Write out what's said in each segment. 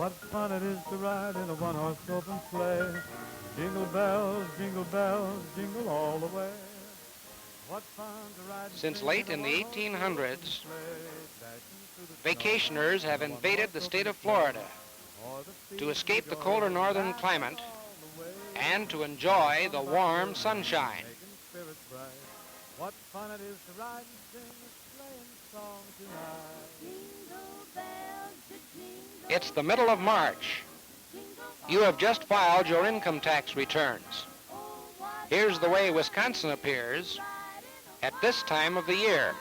What fun it is to ride in a one-horse open sleigh. Jingle bells, jingle all the way. What fun to ride and Since sing late in in a the one-horse open 1800s, sleigh. Dashing through the snow vacationers have in a invaded the one-horse state open of sleigh. Florida O'er the to fields we escape the go, colder northern laughing climate all the way. and to enjoy the Fun by warm children, sunshine. making spirits bright. What fun it is to ride and sing a sleighing song tonight. Jingle bells, jingle It's the middle of March. You have just filed your income tax returns. Here's the way Wisconsin appears at this time of the year.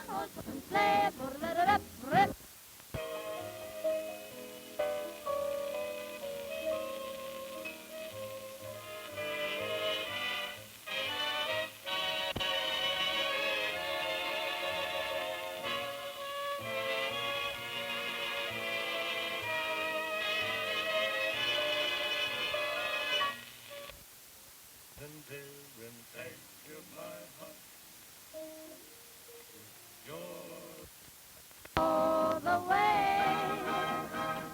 all the way.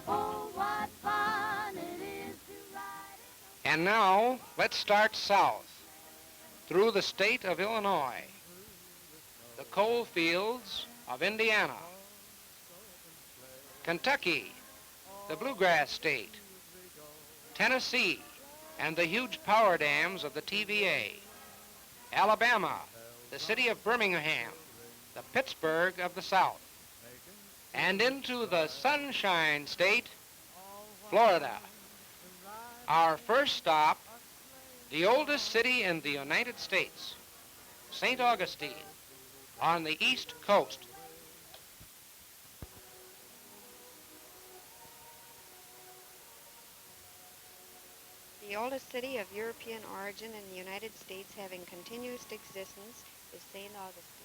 Oh, what fun it is to ride in And now, let's start south, through the state of Illinois, the coal fields of Indiana, Kentucky, the bluegrass state, Tennessee, and the huge power dams of the TVA, Alabama, the city of Birmingham, the Pittsburgh of the South, and into the Sunshine State, Florida. Our first stop, the oldest city in the United States, St. Augustine, on the East Coast. The oldest city of European origin in the United States having continuous existence is St. Augustine.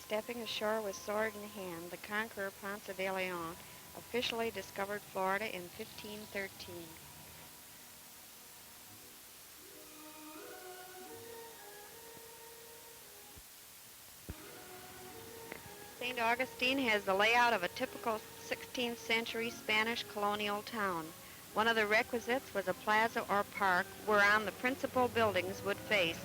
Stepping ashore with sword in hand, the conqueror Ponce de Leon officially discovered Florida in 1513. St. Augustine has the layout of a typical 16th century Spanish colonial town. One of the requisites was a plaza or park whereon the principal buildings would face.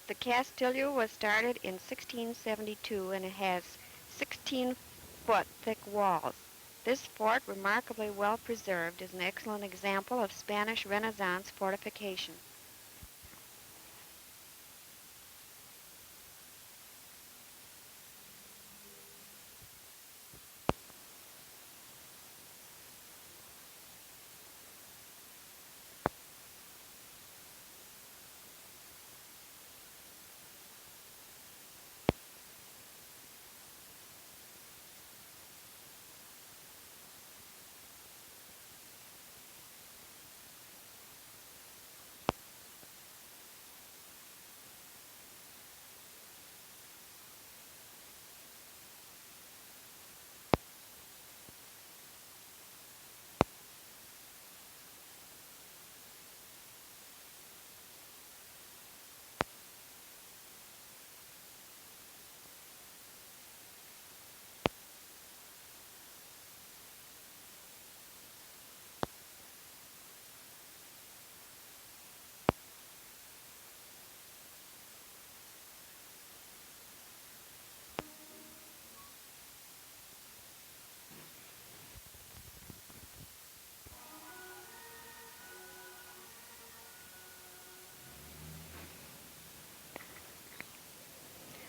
The Castillo was started in 1672 and it has 16-foot thick walls. This fort, remarkably well preserved, is an excellent example of Spanish Renaissance fortification.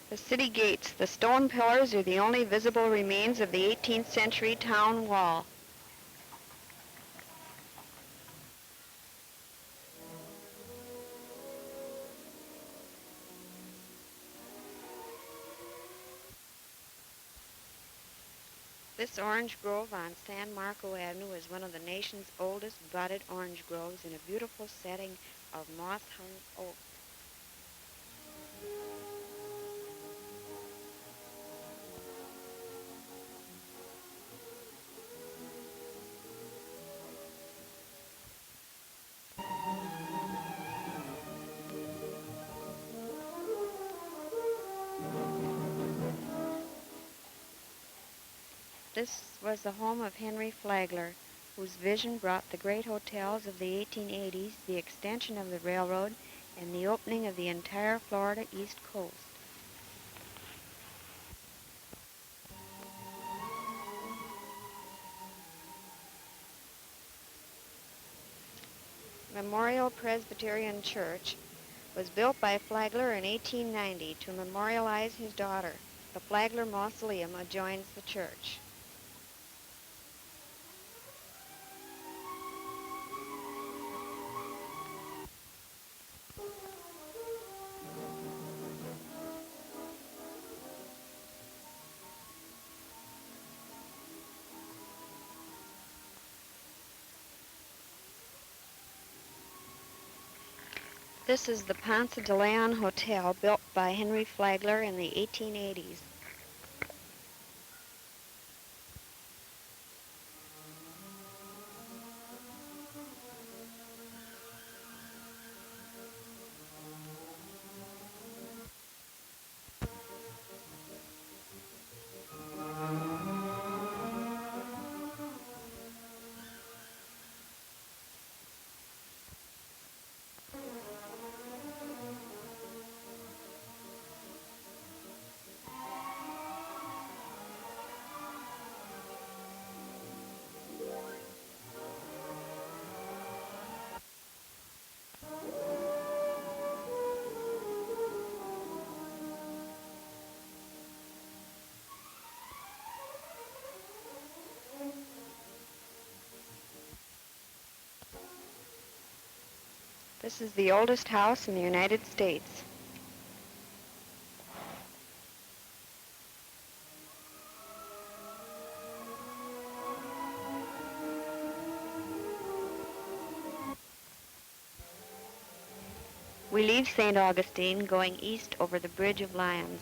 The city gates, the stone pillars, are the only visible remains of the 18th century town wall. This orange grove on San Marco Avenue is one of the nation's oldest budded orange groves in a beautiful setting of moss-hung oak. This was the home of Henry Flagler, whose vision brought the great hotels of the 1880s, the extension of the railroad, and the opening of the entire Florida East Coast. Memorial Presbyterian Church was built by Flagler in 1890 to memorialize his daughter. The Flagler Mausoleum adjoins the church. This is the Ponce de Leon Hotel, built by Henry Flagler in the 1880s. This is the oldest house in the United States. We leave St. Augustine going east over the Bridge of Lions.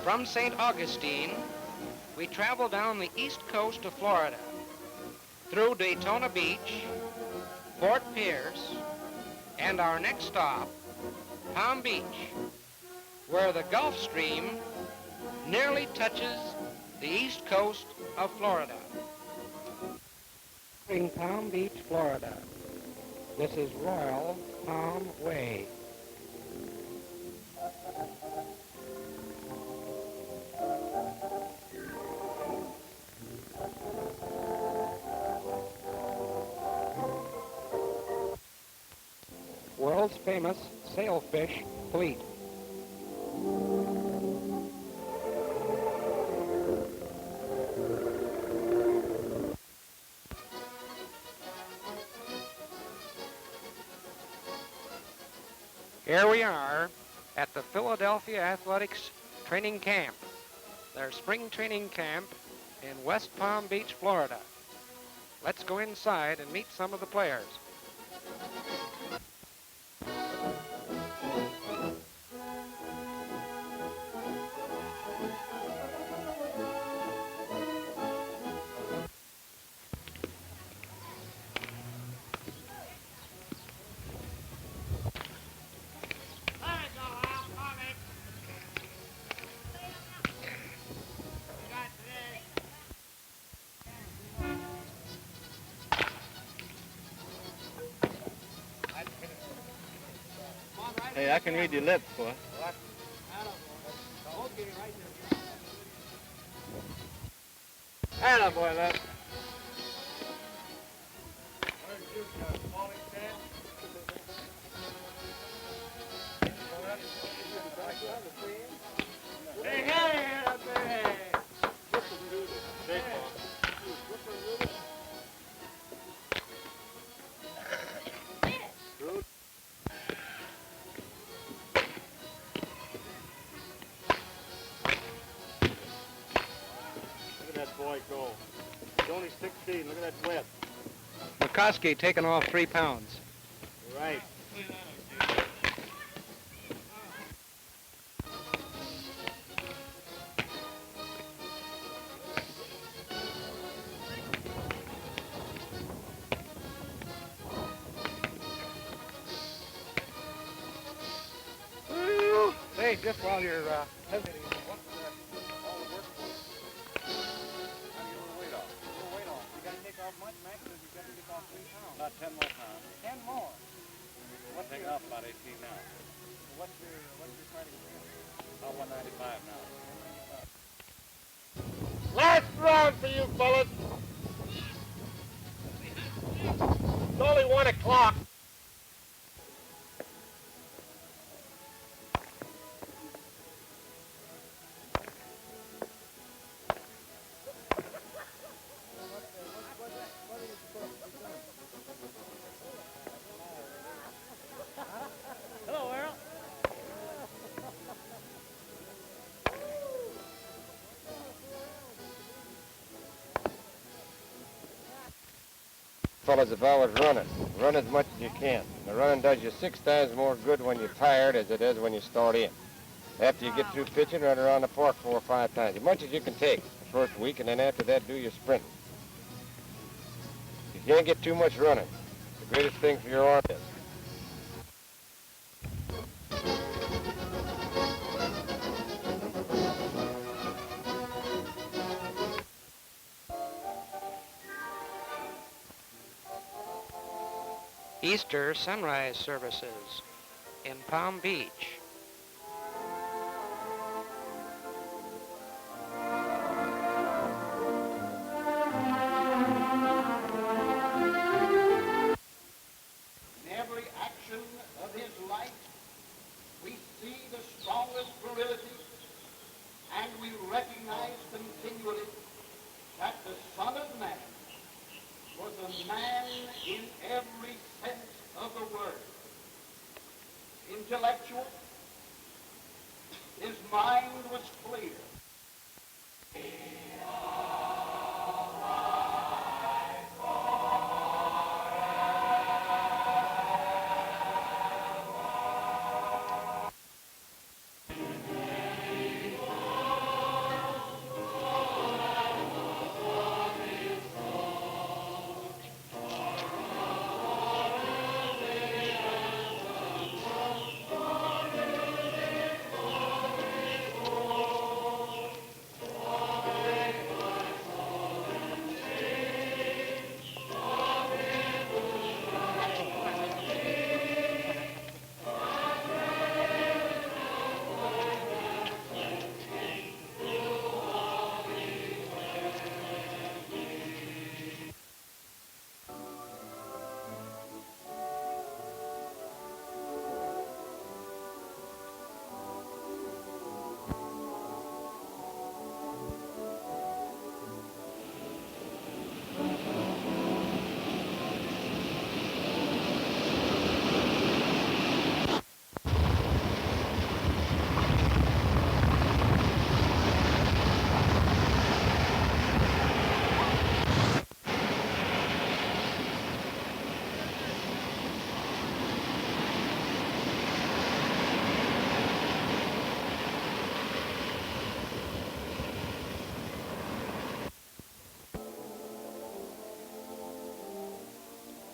From St. Augustine, we travel down the east coast of Florida, through Daytona Beach, Fort Pierce, and our next stop, Palm Beach, where the Gulf Stream nearly touches the east coast of Florida. In Palm Beach, Florida, this is Royal Palm Way. World's famous sailfish fleet. Here we are at the Philadelphia Athletics training camp, their spring training camp in West Palm Beach, Florida. Let's go inside and meet some of the players. Hey, I can read your lips, boy. Atta boy, that. Hey, hey, hey. Boy, go. He's only 16. Look at that whip. McCoskey taking off 3 pounds. Right. just while you're hesitating, what's all the work for? How do you get a little weight off? A little weight off. You got to take off much, Max? Because you got to take off 3 pounds. About 10 more pounds. 10 more. What's taking off about 18 now. What's your fighting weight? About 195 now. Last round for you fellas. It's only 1 o'clock. Hello, Earl. Fellas, if I was running, run as much as you can. The running does you 6 times more good when you're tired as it does when you start in. After you get through pitching, run around the park 4 or 5 times, as much as you can take the first week, and then after that, do your sprinting. You can't get too much running. The greatest thing for your arm is. Easter sunrise services in Palm Beach. In every action of his life, we see the strongest virility, and we recognize continually that the Son of Man was a man in every sense of the word. Intellectual, his mind was clear.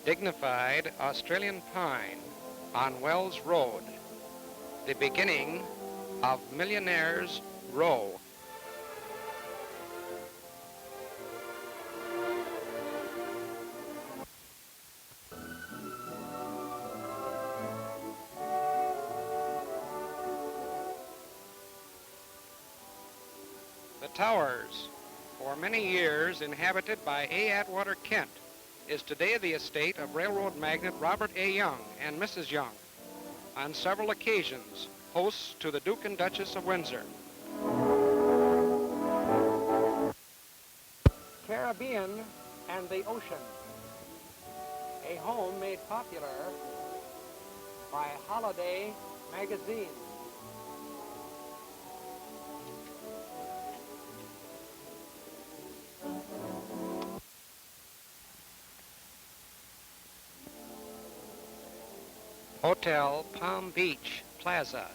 Dignified Australian pine on Wells Road, the beginning of Millionaires Row. The Towers, for many years inhabited by A. Atwater Kent, is today the estate of railroad magnate Robert A. Young and Mrs. Young, on several occasions hosts to the Duke and Duchess of Windsor. Caribbean and the Ocean, a home made popular by Holiday magazine. Hotel Palm Beach Plaza.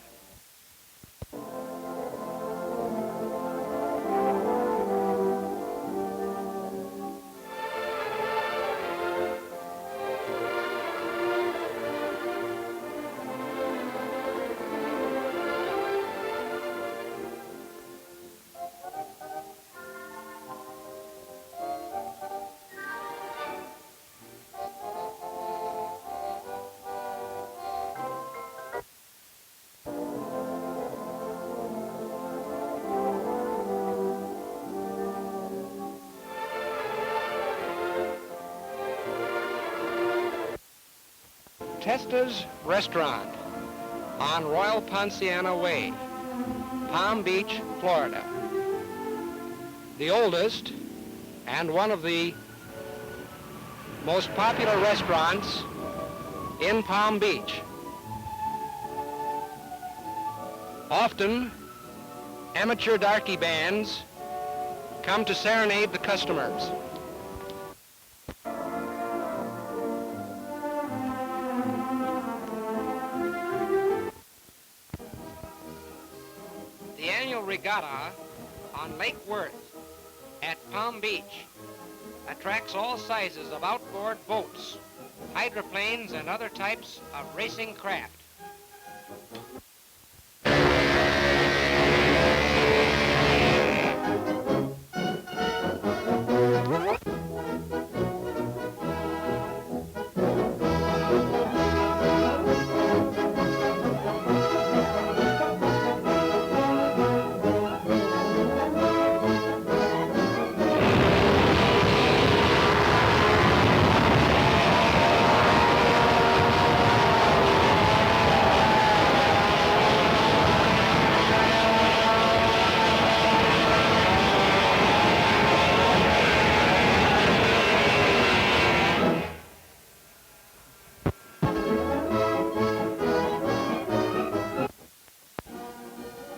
Testa's Restaurant on Royal Ponciano Way, Palm Beach, Florida. The oldest and one of the most popular restaurants in Palm Beach. Often, amateur darky bands come to serenade the customers. The annual regatta on Lake Worth at Palm Beach attracts all sizes of outboard boats, hydroplanes, and other types of racing craft.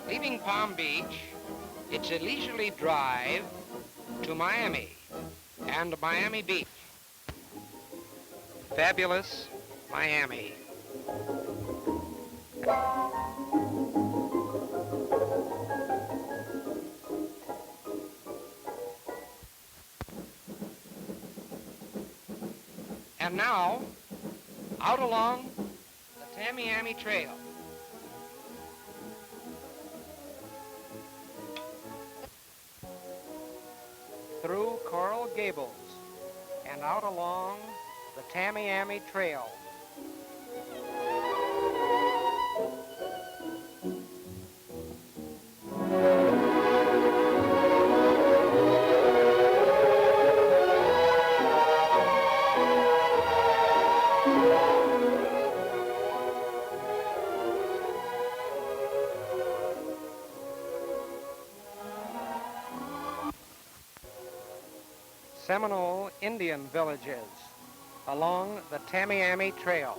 Leaving Palm Beach, it's a leisurely drive to Miami and Miami Beach. Fabulous Miami. And now, out along the Tamiami Trail. Through Coral Gables and out along the Tamiami Trail. Seminole Indian villages along the Tamiami Trail.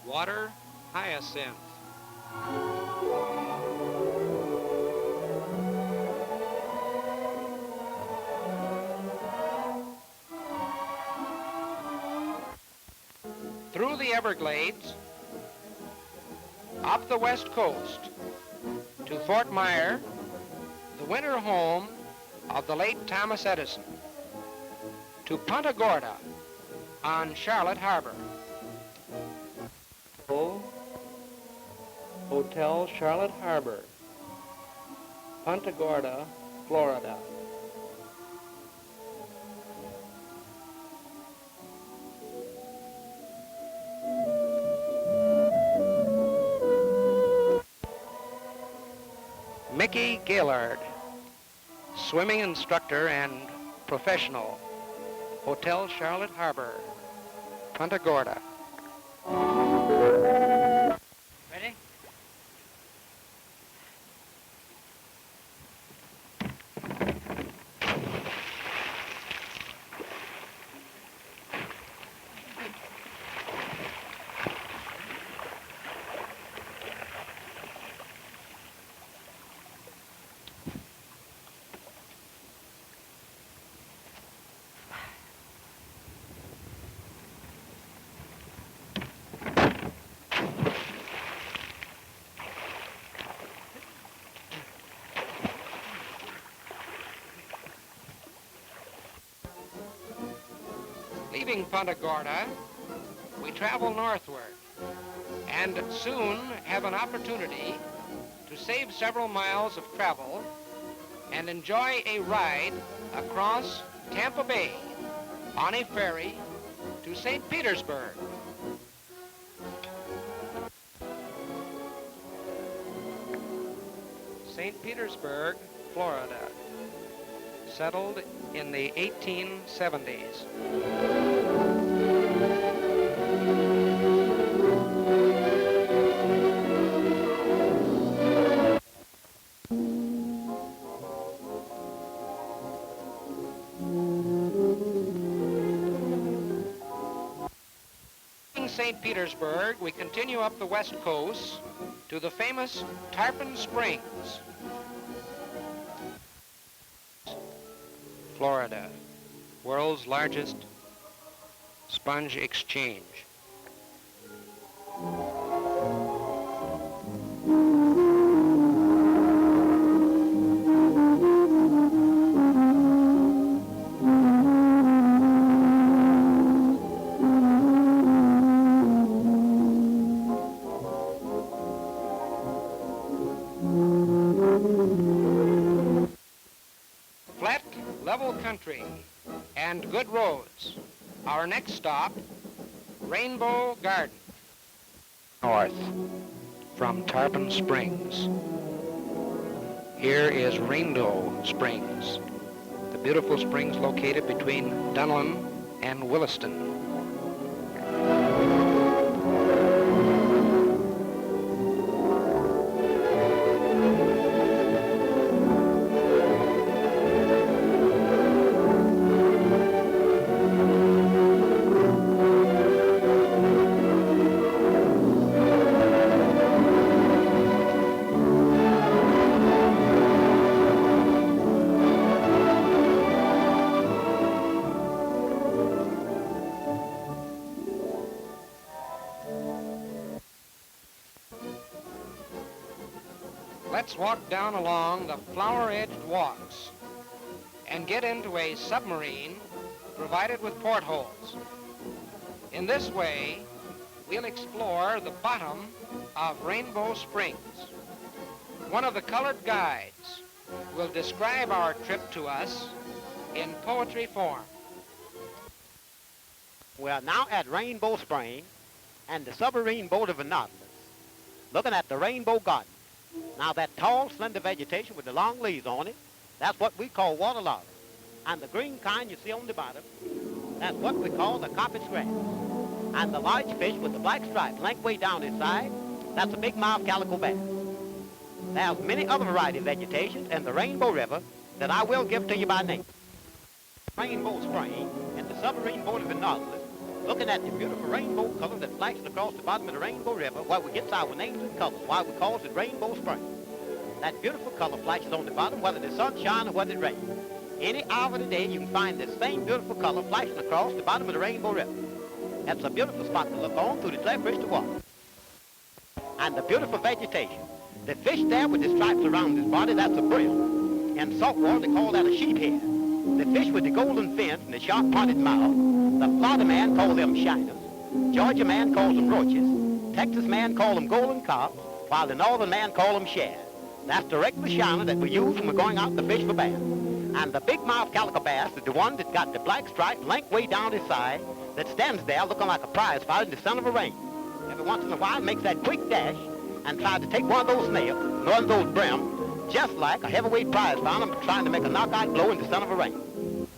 Water hyacinth. Through the Everglades, up the west coast, to Fort Myer, the winter home of the late Thomas Edison, to Punta Gorda on Charlotte Harbor. Hotel Charlotte Harbor, Punta Gorda, Florida. Mickey Gaillard, swimming instructor and professional, Hotel Charlotte Harbor, Punta Gorda. Ready? leaving Punta Gorda, we travel northward and soon have an opportunity to save several miles of travel and enjoy a ride across Tampa Bay on a ferry to St. Petersburg. St. Petersburg, Florida, settled in the 1870s. In St. Petersburg, we continue up the west coast to the famous Tarpon Springs, Florida, world's largest sponge exchange. Flat, level country and good roads. Our next stop, Rainbow Garden. North from Tarpon Springs. Here is Rainbow Springs, the beautiful springs located between Dunlin and Williston. Let's walk down along the flower-edged walks and get into a submarine provided with portholes. In this way, we'll explore the bottom of Rainbow Springs. One of the colored guides will describe our trip to us in poetry form. We are now at Rainbow Springs and the submarine boat of the Nautilus, looking at the Rainbow Garden. Now that tall, slender vegetation with the long leaves on it, that's what we call water lily. And the green kind you see on the bottom, that's what we call the carpet grass. And the large fish with the black stripes lengthway down his side, that's a big-mouthed calico bass. There's many other variety of vegetations in the Rainbow River that I will give to you by name. Rainbow Spring and the submarine boat of the Nautilus, looking at the beautiful rainbow color that flashes across the bottom of the Rainbow River, where we get our names and colors, why we call it Rainbow Spring. That beautiful color flashes on the bottom, whether the sun shines or whether it rains. Any hour of the day, you can find this same beautiful color flashing across the bottom of the Rainbow River. It's a beautiful spot to look on through the clear crystal water. And the beautiful vegetation. The fish there with the stripes around his body, that's a brill. In salt water, they call that a sheephead. The fish with the golden fins and the sharp-pointed mouth, the Florida man calls them shiners. Georgia man calls them roaches. Texas man calls them golden carps, while the northern man calls them shad. That's the regular shiner that we use when we're going out to fish for bass. And the big-mouthed calico bass is the one that's got the black stripe lengthway down his side that stands there looking like a prize fighter in the sun of a rain. Every once in a while makes that quick dash and tries to take one of those snails, one of those brim, just like a heavyweight prize fighter trying to make a knockout blow in the sun of a rain.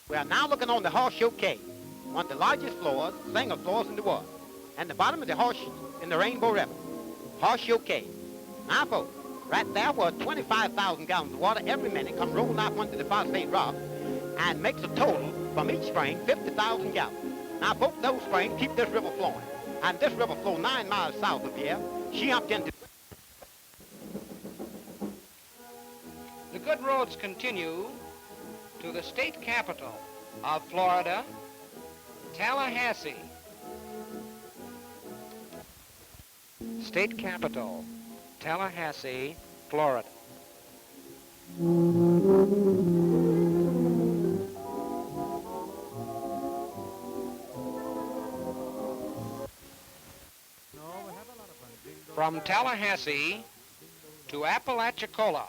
We are now looking on the Horseshoe Cave, one of the largest floors, single floors in the world, and the bottom of the Horseshoe in the Rainbow River, Horseshoe Cave. Now, folks, right there where 25,000 gallons of water every minute come rolling out onto the phosphate rock and makes a total from each spring 50,000 gallons. Now, folks, those springs keep this river flowing, and this river flows 9 miles south of here. She jumped into... The good roads continue to the state capital of Florida, Tallahassee. State capital, Tallahassee, Florida. from Tallahassee to Apalachicola,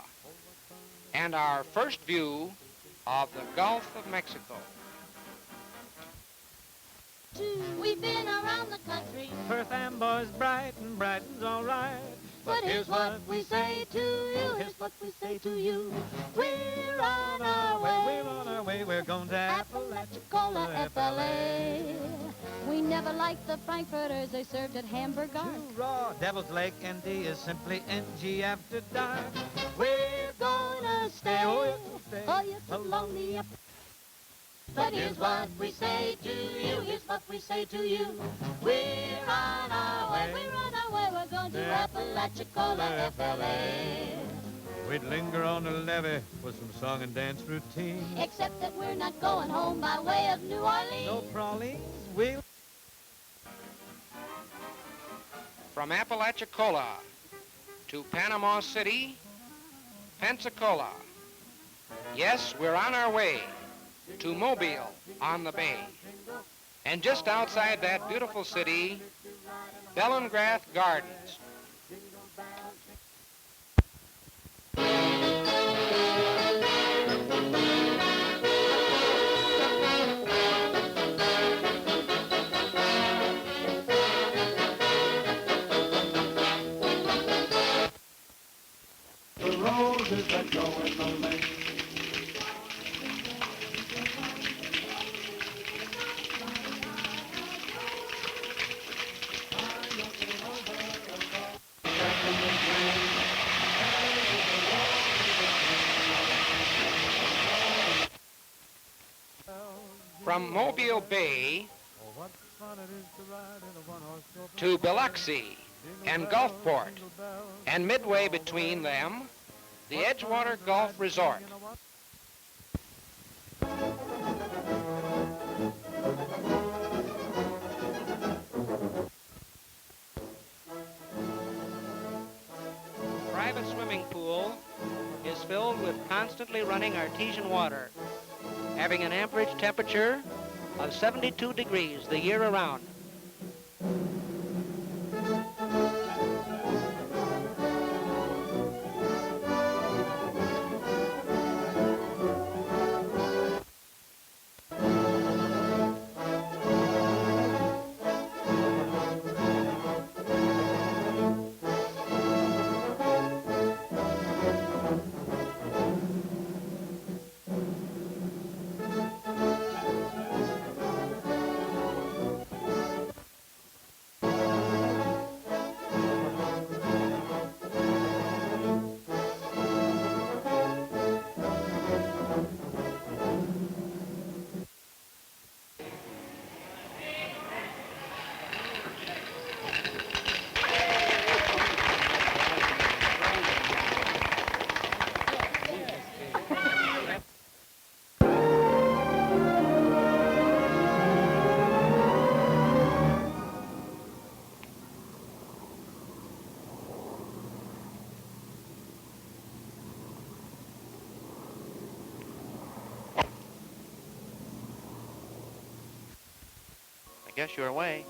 and our first view of the Gulf of Mexico. We've been around the country. Perth Amboy's bright and Brighton's all right. But here's what we say to you, here's what we say to you. We're on our way. We're on our way, we're going to Apalachicola, FLA. We never liked the Frankfurters they served at Hamburg. Too raw. Devil's Lake, ND is simply NG after dark. We're gonna stay. Oh, yes, we'll stay. Oh, yes, along the up. But here's what we say to you, here's what we say to you. We're on our way, we're on our way, we're going to Apalachicola, FLA. We'd linger on the levee for some song and dance routine. Except that we're not going home by way of New Orleans. No Prolines, we'll... From Apalachicola to Panama City, Pensacola. Yes, we're on our way to Mobile on the Bay. And just outside that beautiful city, Bellengrath Gardens. The roses that grow in the lane. From Mobile Bay to Biloxi and Gulfport, and midway between them, the Edgewater Golf Resort. Private swimming pool is filled with constantly running artesian water, having an amperage temperature of 72 degrees the year around. I guess you're away.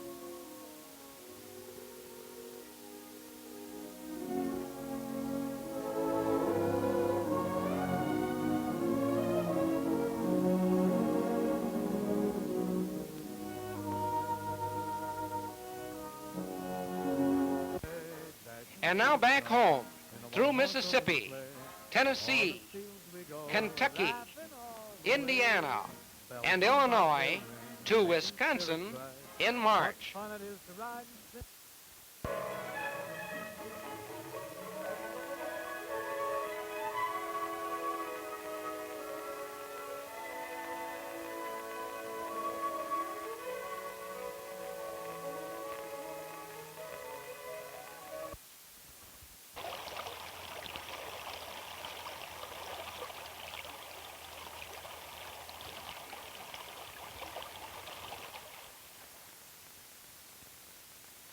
And now back home, through Mississippi, Tennessee, Kentucky, Indiana, and Illinois, to Wisconsin in March.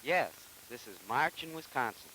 Yes, this is March in Wisconsin.